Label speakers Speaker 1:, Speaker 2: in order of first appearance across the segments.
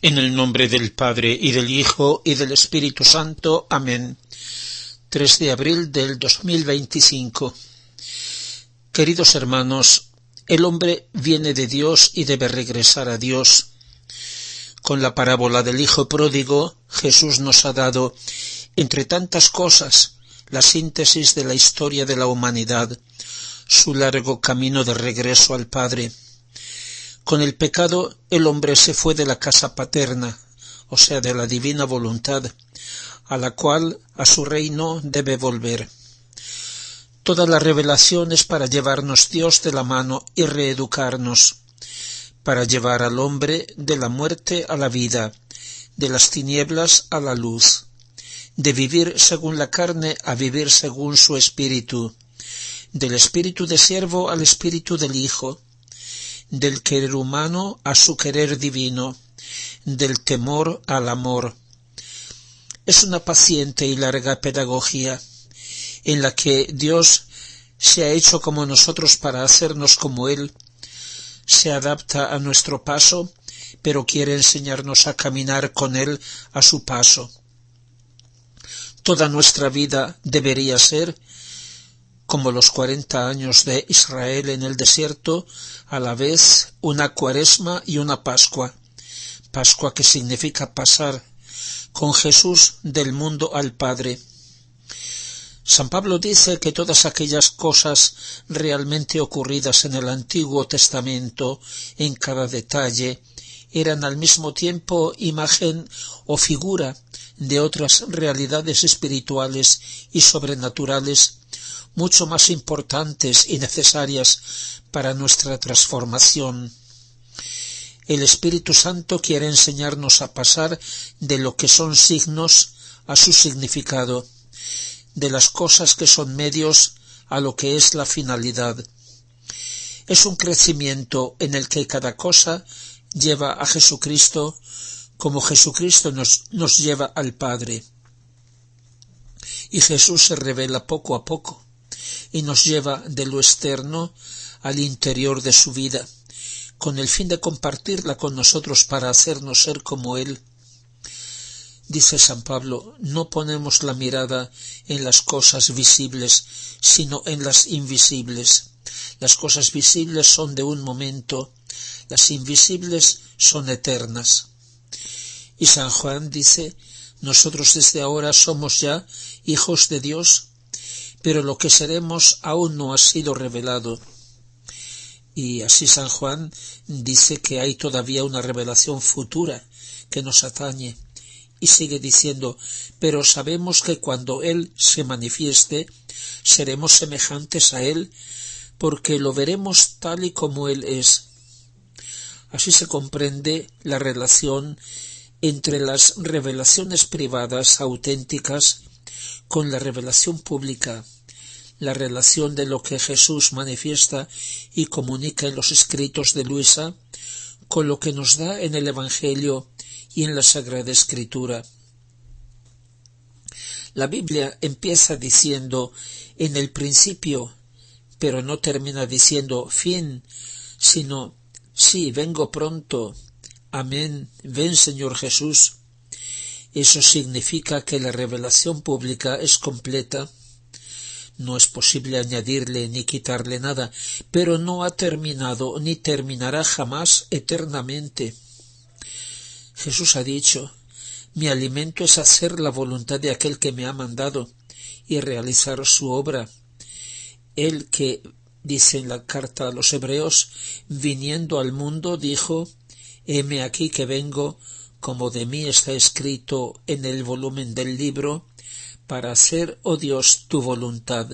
Speaker 1: En el nombre del Padre, y del Hijo, y del Espíritu Santo. Amén. 3 de abril del 2025. Queridos hermanos, el hombre viene de Dios y debe regresar a Dios. Con la parábola del Hijo pródigo, Jesús nos ha dado, entre tantas cosas, la síntesis de la historia de la humanidad, su largo camino de regreso al Padre. Con el pecado, el hombre se fue de la casa paterna, o sea, de la divina voluntad, a la cual, a su reino, debe volver. Toda la revelación es para llevarnos Dios de la mano y reeducarnos, para llevar al hombre de la muerte a la vida, de las tinieblas a la luz, de vivir según la carne a vivir según su espíritu, del espíritu de siervo al espíritu del Hijo, del querer humano a su querer divino, del temor al amor. Es una paciente y larga pedagogía, en la que Dios se ha hecho como nosotros para hacernos como Él, se adapta a nuestro paso, pero quiere enseñarnos a caminar con Él a su paso. Toda nuestra vida debería ser como los 40 años de Israel en el desierto, a la vez una cuaresma y una Pascua. Pascua que significa pasar con Jesús del mundo al Padre. San Pablo dice que todas aquellas cosas realmente ocurridas en el Antiguo Testamento, en cada detalle, eran al mismo tiempo imagen o figura de otras realidades espirituales y sobrenaturales mucho más importantes y necesarias para nuestra transformación. El Espíritu Santo quiere enseñarnos a pasar de lo que son signos a su significado, de las cosas que son medios a lo que es la finalidad. Es un crecimiento en el que cada cosa lleva a Jesucristo como Jesucristo nos lleva al Padre. Y Jesús se revela poco a poco y nos lleva de lo externo al interior de su vida, con el fin de compartirla con nosotros para hacernos ser como Él. Dice San Pablo, no ponemos la mirada en las cosas visibles, sino en las invisibles. Las cosas visibles son de un momento, las invisibles son eternas. Y San Juan dice, nosotros desde ahora somos ya hijos de Dios, pero lo que seremos aún no ha sido revelado. Y así San Juan dice que hay todavía una revelación futura que nos atañe. Y sigue diciendo, pero sabemos que cuando Él se manifieste, seremos semejantes a Él, porque lo veremos tal y como Él es. Así se comprende la relación entre las revelaciones privadas auténticas con la revelación pública, la relación de lo que Jesús manifiesta y comunica en los escritos de Luisa con lo que nos da en el Evangelio y en la Sagrada Escritura. La Biblia empieza diciendo en el principio, pero no termina diciendo fin, sino sí, vengo pronto. Amén, ven Señor Jesús. Eso significa que la revelación pública es completa. No es posible añadirle ni quitarle nada, pero no ha terminado ni terminará jamás eternamente. Jesús ha dicho, mi alimento es hacer la voluntad de aquel que me ha mandado y realizar su obra. Él que, dice en la carta a los Hebreos, viniendo al mundo dijo, heme aquí que vengo, como de mí está escrito en el volumen del libro, para hacer, oh Dios, tu voluntad.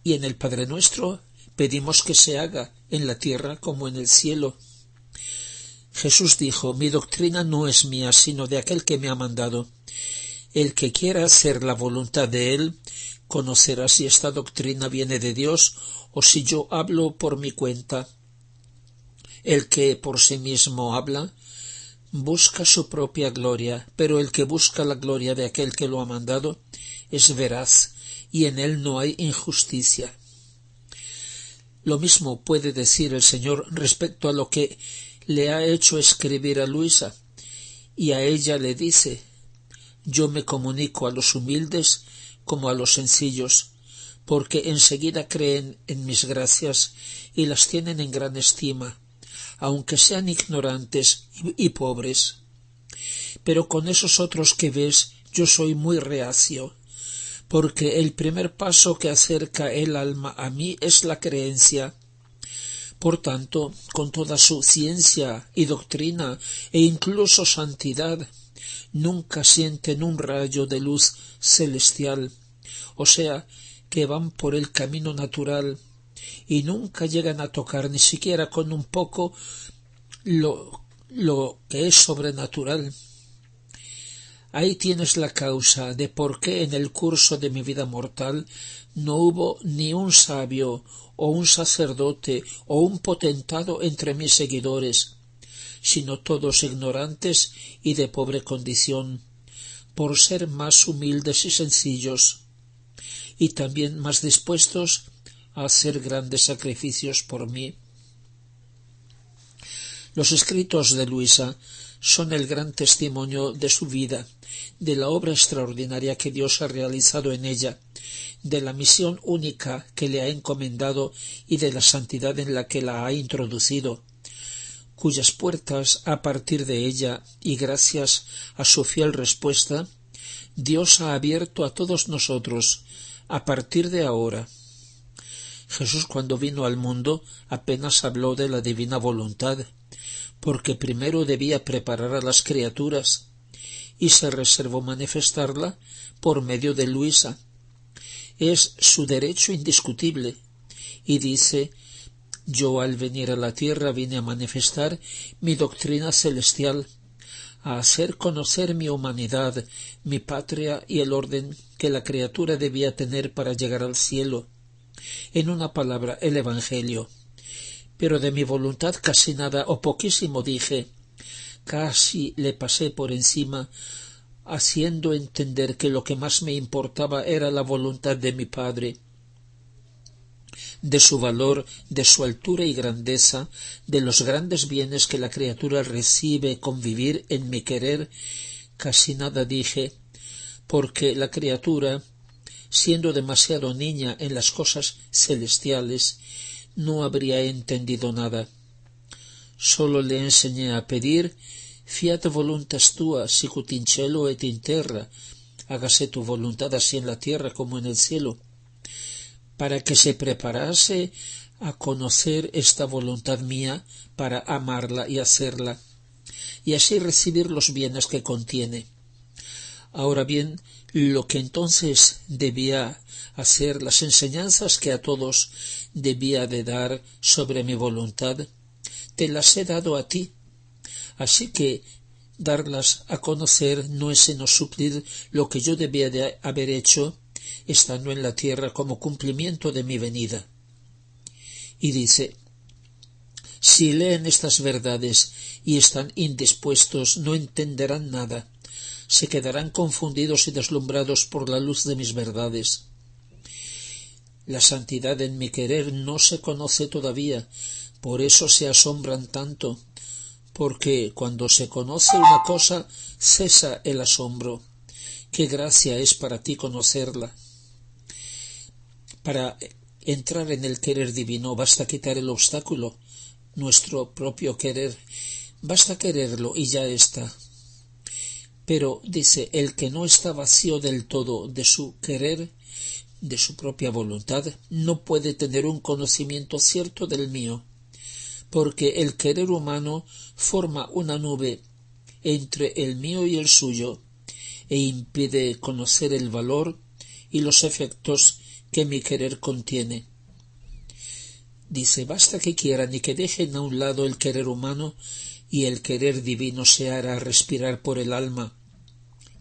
Speaker 1: Y en el Padre Nuestro pedimos que se haga en la tierra como en el cielo. Jesús dijo, mi doctrina no es mía, sino de aquel que me ha mandado. El que quiera hacer la voluntad de Él, conocerá si esta doctrina viene de Dios o si yo hablo por mi cuenta. El que por sí mismo habla, busca su propia gloria, pero el que busca la gloria de aquel que lo ha mandado es veraz, y en él no hay injusticia. Lo mismo puede decir el Señor respecto a lo que le ha hecho escribir a Luisa. y a ella le dice: yo me comunico a los humildes como a los sencillos, porque enseguida creen en mis gracias y las tienen en gran estima, aunque sean ignorantes y pobres. Pero con esos otros que ves yo soy muy reacio, porque el primer paso que acerca el alma a mí es la creencia. Por tanto, con toda su ciencia y doctrina e incluso santidad, nunca sienten un rayo de luz celestial, o sea, que van por el camino natural y nunca llegan a tocar ni siquiera con un poco lo que es sobrenatural. Ahí tienes la causa de por qué en el curso de mi vida mortal no hubo ni un sabio o un sacerdote o un potentado entre mis seguidores, sino todos ignorantes y de pobre condición, por ser más humildes y sencillos, y también más dispuestos a hacer grandes sacrificios por mí. Los escritos de Luisa son el gran testimonio de su vida, de la obra extraordinaria que Dios ha realizado en ella, de la misión única que le ha encomendado y de la santidad en la que la ha introducido, cuyas puertas, a partir de ella y gracias a su fiel respuesta, Dios ha abierto a todos nosotros a partir de ahora. Jesús, cuando vino al mundo, apenas habló de la divina voluntad, porque primero debía preparar a las criaturas, y se reservó manifestarla por medio de Luisa. Es su derecho indiscutible, y dice: yo al venir a la tierra vine a manifestar mi doctrina celestial, a hacer conocer mi humanidad, mi patria y el orden que la criatura debía tener para llegar al cielo. En una palabra, el Evangelio. Pero de mi voluntad casi nada o poquísimo dije, casi le pasé por encima, haciendo entender que lo que más me importaba era la voluntad de mi Padre, de su valor, de su altura y grandeza, de los grandes bienes que la criatura recibe con vivir en mi querer. Casi nada dije, porque la criatura, siendo demasiado niña en las cosas celestiales, no habría entendido nada. Sólo le enseñé a pedir: fiat voluntas tua sicut in cielo et in terra, hágase tu voluntad así en la tierra como en el cielo, para que se preparase a conocer esta voluntad mía, para amarla y hacerla, y así recibir los bienes que contiene. Ahora bien, lo que entonces debía hacer, las enseñanzas que a todos debía de dar sobre mi voluntad, te las he dado a ti, así que darlas a conocer no es sino suplir lo que yo debía de haber hecho estando en la tierra como cumplimiento de mi venida. Y dice: si leen estas verdades y están indispuestos, no entenderán nada, se quedarán confundidos y deslumbrados por la luz de mis verdades. La santidad en mi querer no se conoce todavía, por eso se asombran tanto, porque cuando se conoce una cosa cesa el asombro. Qué gracia es para ti conocerla. Para entrar en el querer divino basta quitar el obstáculo, nuestro propio querer. Basta quererlo y ya está. Pero, dice, el que no está vacío del todo de su querer, de su propia voluntad, no puede tener un conocimiento cierto del mío, porque el querer humano forma una nube entre el mío y el suyo, e impide conocer el valor y los efectos que mi querer contiene. Dice: basta que quieran y que dejen a un lado el querer humano, y el querer divino se hará respirar por el alma,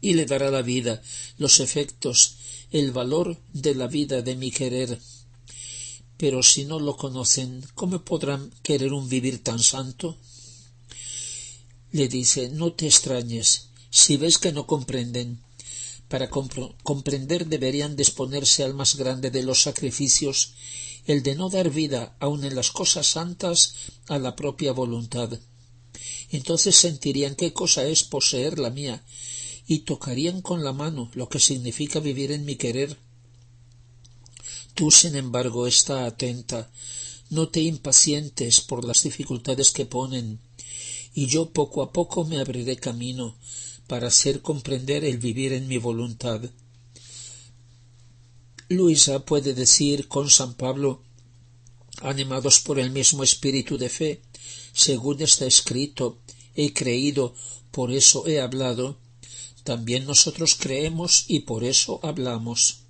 Speaker 1: y le dará la vida, los efectos, el valor de la vida de mi querer. Pero si no lo conocen, ¿cómo podrán querer un vivir tan santo? Le dice: no te extrañes, si ves que no comprenden. Para comprender deberían disponerse al más grande de los sacrificios, el de no dar vida, aun en las cosas santas, a la propia voluntad. Entonces sentirían qué cosa es poseer la mía y tocarían con la mano lo que significa vivir en mi querer. Tú, sin embargo, está atenta, no te impacientes por las dificultades que ponen, y yo poco a poco me abriré camino para hacer comprender el vivir en mi voluntad. Luisa puede decir con San Pablo, animados por el mismo espíritu de fe, según está escrito, he creído, por eso he hablado, también nosotros creemos y por eso hablamos.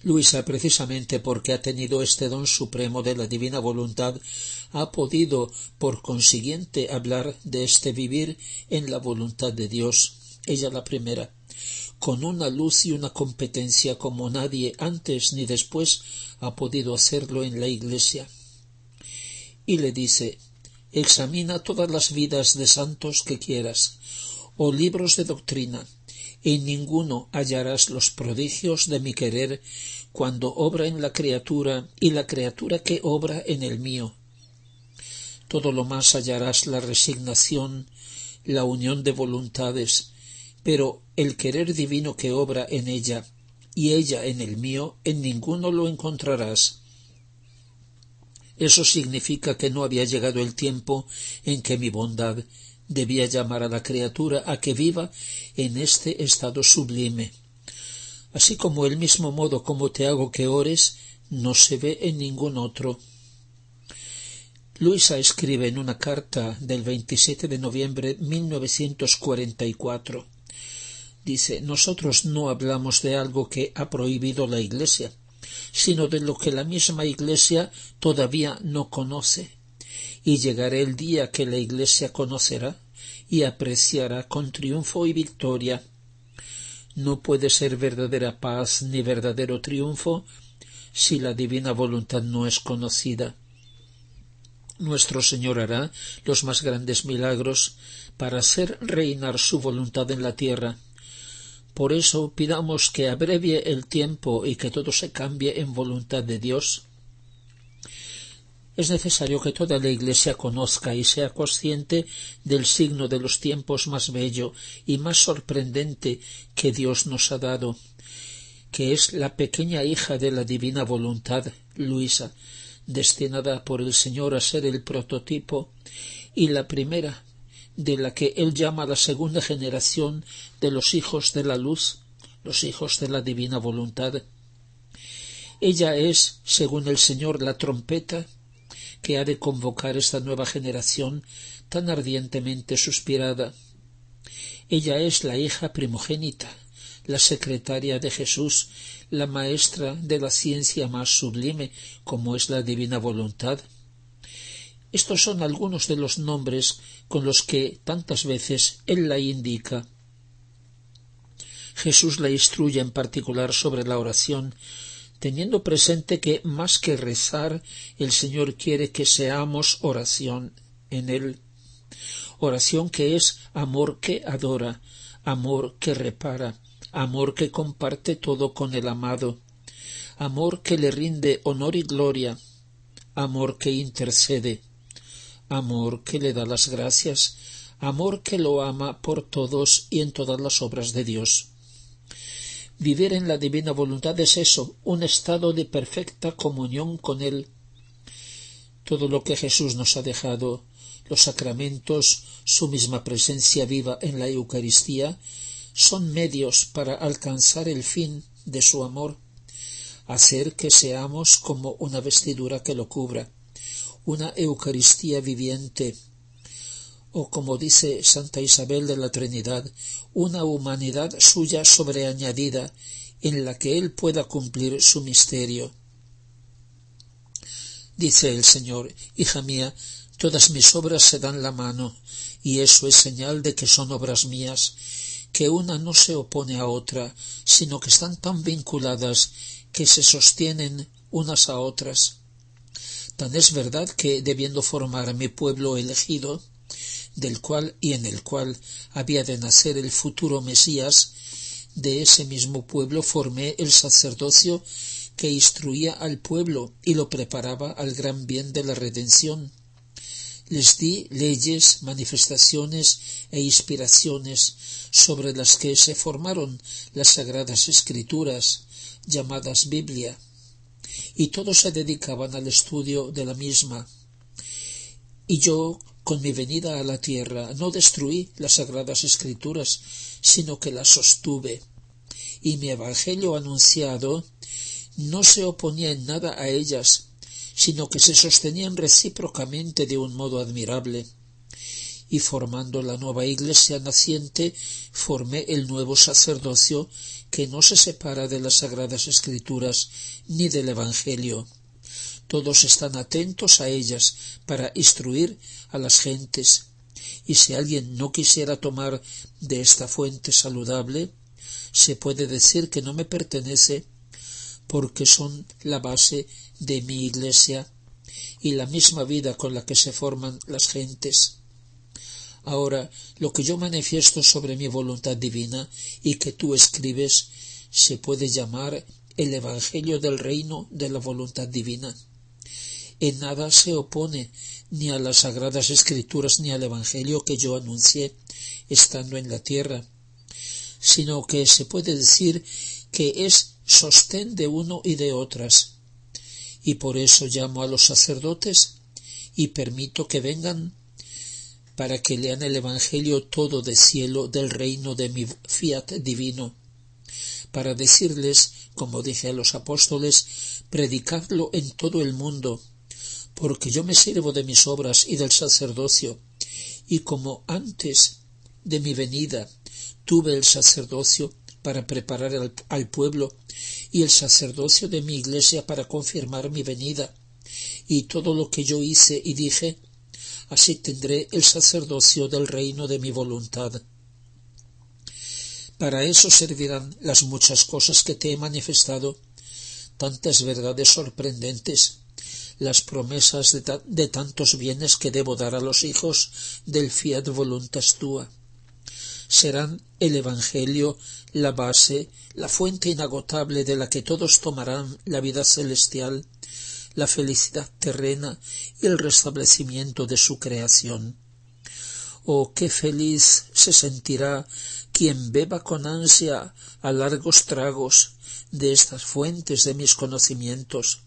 Speaker 1: Luisa, precisamente porque ha tenido este don supremo de la divina voluntad, ha podido, por consiguiente, hablar de este vivir en la voluntad de Dios, ella la primera, con una luz y una competencia como nadie antes ni después ha podido hacerlo en la Iglesia. Y le dice, examina todas las vidas de santos que quieras, o libros de doctrina, en ninguno hallarás los prodigios de mi querer cuando obra en la criatura y la criatura que obra en el mío. Todo lo más hallarás la resignación, la unión de voluntades, pero el querer divino que obra en ella y ella en el mío, en ninguno lo encontrarás. Eso significa que no había llegado el tiempo en que mi bondad debía llamar a la criatura a que viva en este estado sublime. Así como el mismo modo como te hago que ores, no se ve en ningún otro. Luisa escribe en una carta del 27 de noviembre de 1944. Dice, nosotros no hablamos de algo que ha prohibido la Iglesia, sino de lo que la misma Iglesia todavía no conoce. Y llegará el día que la Iglesia conocerá y apreciará con triunfo y victoria. No puede ser verdadera paz ni verdadero triunfo si la divina voluntad no es conocida. Nuestro Señor hará los más grandes milagros para hacer reinar su voluntad en la tierra. Por eso pidamos que abrevie el tiempo y que todo se cambie en voluntad de Dios. Es necesario que toda la Iglesia conozca y sea consciente del signo de los tiempos más bello y más sorprendente que Dios nos ha dado, que es la pequeña hija de la divina voluntad, Luisa, destinada por el Señor a ser el prototipo y la primera de la que Él llama la segunda generación de los hijos de la luz, los hijos de la divina voluntad. Ella es, según el Señor, la trompeta que ha de convocar esta nueva generación tan ardientemente suspirada. Ella es la hija primogénita, la secretaria de Jesús, la maestra de la ciencia más sublime, como es la divina voluntad. Estos son algunos de los nombres con los que tantas veces Él la indica. Jesús la instruye en particular sobre la oración, teniendo presente que más que rezar, el Señor quiere que seamos oración en Él. Oración que es amor que adora, amor que repara, amor que comparte todo con el amado, amor que le rinde honor y gloria, amor que intercede, amor que le da las gracias, amor que lo ama por todos y en todas las obras de Dios. Vivir en la divina voluntad es eso, un estado de perfecta comunión con Él. Todo lo que Jesús nos ha dejado, los sacramentos, su misma presencia viva en la Eucaristía, son medios para alcanzar el fin de su amor, hacer que seamos como una vestidura que lo cubra, una Eucaristía viviente, o como dice Santa Isabel de la Trinidad, una humanidad suya sobreañadida en la que Él pueda cumplir su misterio. Dice el Señor, hija mía, todas mis obras se dan la mano, y eso es señal de que son obras mías, que una no se opone a otra, sino que están tan vinculadas que se sostienen unas a otras. Tan es verdad que, debiendo formar mi pueblo elegido, del cual y en el cual había de nacer el futuro Mesías, de ese mismo pueblo formé el sacerdocio que instruía al pueblo y lo preparaba al gran bien de la redención. Les di leyes, manifestaciones e inspiraciones sobre las que se formaron las Sagradas Escrituras, llamadas Biblia, y todos se dedicaban al estudio de la misma. Y yo, con mi venida a la tierra, no destruí las Sagradas Escrituras, sino que las sostuve, y mi evangelio anunciado no se oponía en nada a ellas, sino que se sostenían recíprocamente de un modo admirable. Y formando la nueva Iglesia naciente, formé el nuevo sacerdocio que no se separa de las Sagradas Escrituras ni del Evangelio. Todos están atentos a ellas para instruir a las gentes, y si alguien no quisiera tomar de esta fuente saludable, se puede decir que no me pertenece, porque son la base de mi Iglesia y la misma vida con la que se forman las gentes. Ahora, lo que yo manifiesto sobre mi voluntad divina y que tú escribes se puede llamar el Evangelio del reino de la voluntad divina. En nada se opone ni a las Sagradas Escrituras ni al Evangelio que yo anuncié estando en la tierra, sino que se puede decir que es sostén de uno y de otras, y por eso llamo a los sacerdotes y permito que vengan para que lean el Evangelio todo de cielo del reino de mi fiat divino, para decirles, como dije a los apóstoles, predicadlo en todo el mundo, porque yo me sirvo de mis obras y del sacerdocio, y como antes de mi venida tuve el sacerdocio para preparar al pueblo y el sacerdocio de mi Iglesia para confirmar mi venida, y todo lo que yo hice y dije, así tendré el sacerdocio del reino de mi voluntad. Para eso servirán las muchas cosas que te he manifestado, tantas verdades sorprendentes, las promesas de tantos bienes que debo dar a los hijos del fiat voluntas tua. Serán el Evangelio la base, la fuente inagotable de la que todos tomarán la vida celestial, la felicidad terrena y el restablecimiento de su creación. Oh, qué feliz se sentirá quien beba con ansia a largos tragos de estas fuentes de mis conocimientos,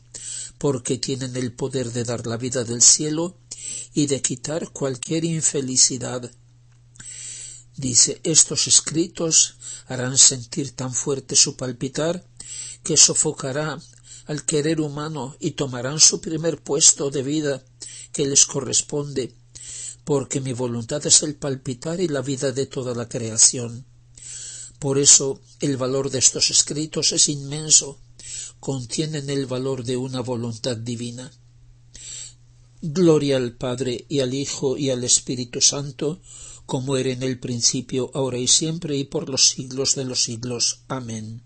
Speaker 1: porque tienen el poder de dar la vida del cielo y de quitar cualquier infelicidad. Dice, estos escritos harán sentir tan fuerte su palpitar que sofocará al querer humano y tomarán su primer puesto de vida que les corresponde, porque mi voluntad es el palpitar y la vida de toda la creación. Por eso el valor de estos escritos es inmenso, contienen el valor de una voluntad divina. Gloria al Padre y al Hijo y al Espíritu Santo, como era en el principio, ahora y siempre, y por los siglos de los siglos. Amén.